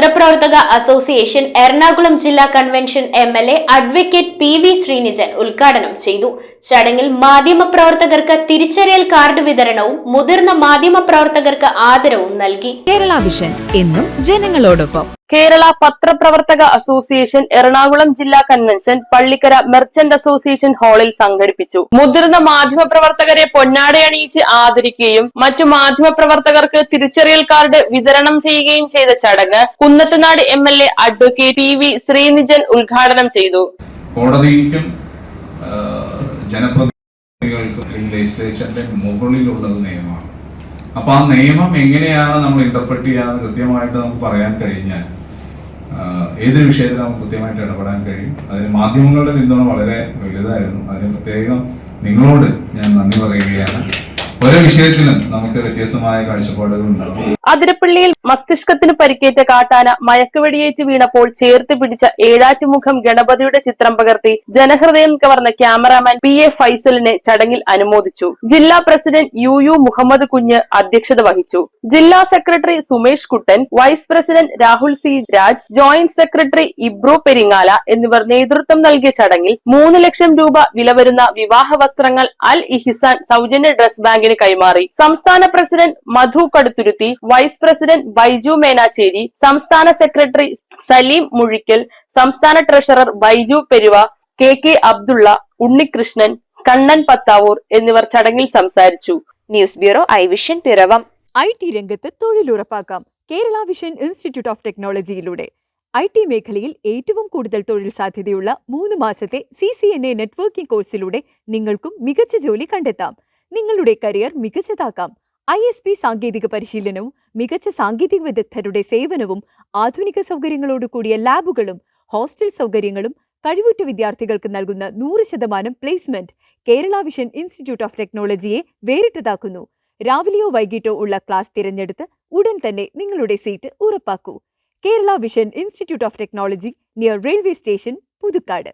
പത്രപ്രവർത്തക അസോസിയേഷൻ എറണാകുളം ജില്ലാ convention MLA advocate PV Sreenijan ഉദ്ഘാടനം ചെയ്തു. ചടങ്ങിൽ മാധ്യമപ്രവർത്തകർക്ക് തിരിച്ചറിയൽ കാർഡ് വിതരണവും മുതിർന്ന മാധ്യമപ്രവർത്തകർക്ക് ആദരവും നൽകി. കേരള വിഷൻ എന്നും ജനങ്ങളോടൊപ്പം. കേരള പത്രപ്രവർത്തക അസോസിയേഷൻ എറണാകുളം ജില്ലാ കൺവെൻഷൻ പള്ളിക്കര മെർച്ചന്റ് അസോസിയേഷൻ ഹാളിൽ സംഘടിപ്പിച്ചു. മുതിർന്ന മാധ്യമപ്രവർത്തകരെ പൊന്നാടയണിയിച്ച് ആദരിക്കുകയും മറ്റു മാധ്യമപ്രവർത്തകർക്ക് തിരിച്ചറിയൽ കാർഡ് വിതരണം ചെയ്യുകയും ചെയ്ത ചടങ്ങ് Kunnathunad MLA advocate PV Sreenijan ഉദ്ഘാടനം ചെയ്തു. കോടതിക്കും ജനപ്രതിനിധികൾക്കും ലെജിസ്ലേച്ചറിന്റെ മുകളിലുള്ളത് നിയമമാണ്. അപ്പൊ ആ നിയമം എങ്ങനെയാണ് നമ്മൾ ഇന്റർപ്രറ്റ് ചെയ്യാന്ന് കൃത്യമായിട്ട് നമുക്ക് പറയാൻ കഴിഞ്ഞാൽ ഏതൊരു വിഷയത്തിൽ നമുക്ക് കൃത്യമായിട്ട് ഇടപെടാൻ കഴിയും. അതിന് മാധ്യമങ്ങളുടെ പിന്തുണ വളരെ വലുതായിരുന്നു. അതിന് പ്രത്യേകം നിങ്ങളോട് ഞാൻ നന്ദി പറയുകയാണ്. ഓരോ വിഷയത്തിലും നമുക്ക് വ്യത്യസ്തമായ കാഴ്ചപ്പാടുകൾ ഉണ്ടാകും. അതിരപ്പള്ളിയിൽ മസ്തിഷ്കത്തിന് പരിക്കേറ്റ കാട്ടാന മയക്കുവെടിയേറ്റ് വീണപ്പോൾ ചേർത്ത് പിടിച്ച ഏഴാറ്റുമുഖം ഗണപതിയുടെ ചിത്രം പകർത്തി ജനഹൃദയം കവർന്ന ക്യാമറാമാൻ PA ഫൈസലിനെ ചടങ്ങിൽ അനുമോദിച്ചു. ജില്ലാ പ്രസിഡന്റ് UU മുഹമ്മദ് കുഞ്ഞ് അധ്യക്ഷത വഹിച്ചു. ജില്ലാ secretary Sumesh Kuttan, vice president Rahul C Raj, joint secretary Ibru Peringala എന്നിവർ നേതൃത്വം നൽകിയ ചടങ്ങിൽ 3 ലക്ഷം രൂപ വില വരുന്ന വിവാഹ വസ്ത്രങ്ങൾ അൽ ഇഹ്സാൻ സൗജന്യ ഡ്രസ് ബാങ്കിന് കൈമാറി. സംസ്ഥാന president Madhu Kaduthuruthy, vice president Baiju Menachery, സംസ്ഥാന സെക്രട്ടറി സലീം മുഴിക്കൽ, സംസ്ഥാന ട്രഷറർ ബൈജു പെരുവ, KK അബ്ദുള്ള, ഉണ്ണികൃഷ്ണൻ, കണ്ണൻ പത്താവൂർ എന്നിവർ ചടങ്ങിൽ സംസാരിച്ചു. ന്യൂസ് ബ്യൂറോ ഐവിഷൻ പിറവം. IT രംഗത്ത് തൊഴിലുറപ്പാക്കാം കേരള വിഷൻ ഇൻസ്റ്റിറ്റ്യൂട്ട് ഓഫ് ടെക്നോളജിയിലൂടെ. IT മേഖലയിൽ ഏറ്റവും കൂടുതൽ തൊഴിൽ സാധ്യതയുള്ള 3 മാസത്തെ CCNA നെറ്റ്വർക്കിംഗ് കോഴ്സിലൂടെ നിങ്ങൾക്കും മികച്ച ജോലി കണ്ടെത്താം. നിങ്ങളുടെ കരിയർ മികച്ചതാക്കാം. ISP സാങ്കേതിക പരിശീലനവും മികച്ച സാങ്കേതിക വിദഗ്ധരുടെ സേവനവും ആധുനിക സൗകര്യങ്ങളോട് കൂടിയ ലാബുകളും ഹോസ്റ്റൽ സൗകര്യങ്ങളും കഴിവുറ്റ വിദ്യാർത്ഥികൾക്ക് നൽകുന്ന 100% placement Kerala vision institute of ടെക്നോളജിയെ വേറിട്ടതാക്കുന്നു. രാവിലെയോ വൈകിട്ടോ ഉള്ള ക്ലാസ് തിരഞ്ഞെടുത്ത് ഉടൻ തന്നെ നിങ്ങളുടെ സീറ്റ് ഉറപ്പാക്കൂ. Kerala vision institute of technology, near railway station, Puthukkad.